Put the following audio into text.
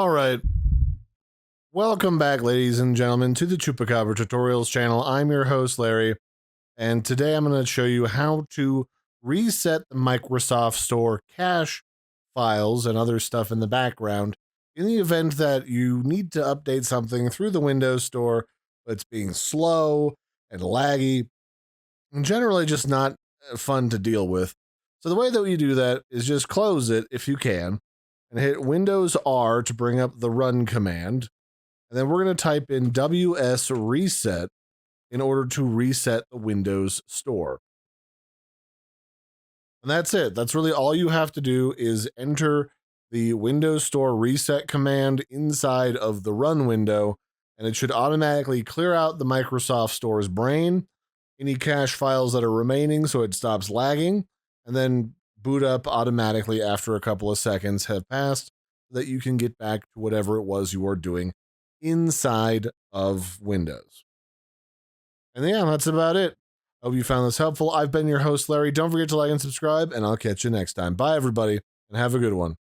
All right. Welcome back, ladies and gentlemen, to the Chupacabra Tutorials channel. I'm your host, Larry, and today I'm going to show you how to reset the Microsoft Store cache files and other stuff in the background in the event that you need to update something through the Windows Store, but it's being slow and laggy and generally just not fun to deal with. So the way that we do that is just close it if you can and hit Windows R to bring up the run command. And then we're going to type in wsreset in order to reset the Windows Store. And that's it. That's really all you have to do is enter the Windows Store reset command inside of the run window, and it should automatically clear out the Microsoft Store's brain, any cache files that are remaining so it stops lagging, and then boot up automatically after a couple of seconds have passed so that you can get back to whatever it was you were doing inside of Windows. And yeah, that's about it. Hope you found this helpful. I've been your host, Larry. Don't forget to like and subscribe, and I'll catch you next time. Bye, everybody, and have a good one.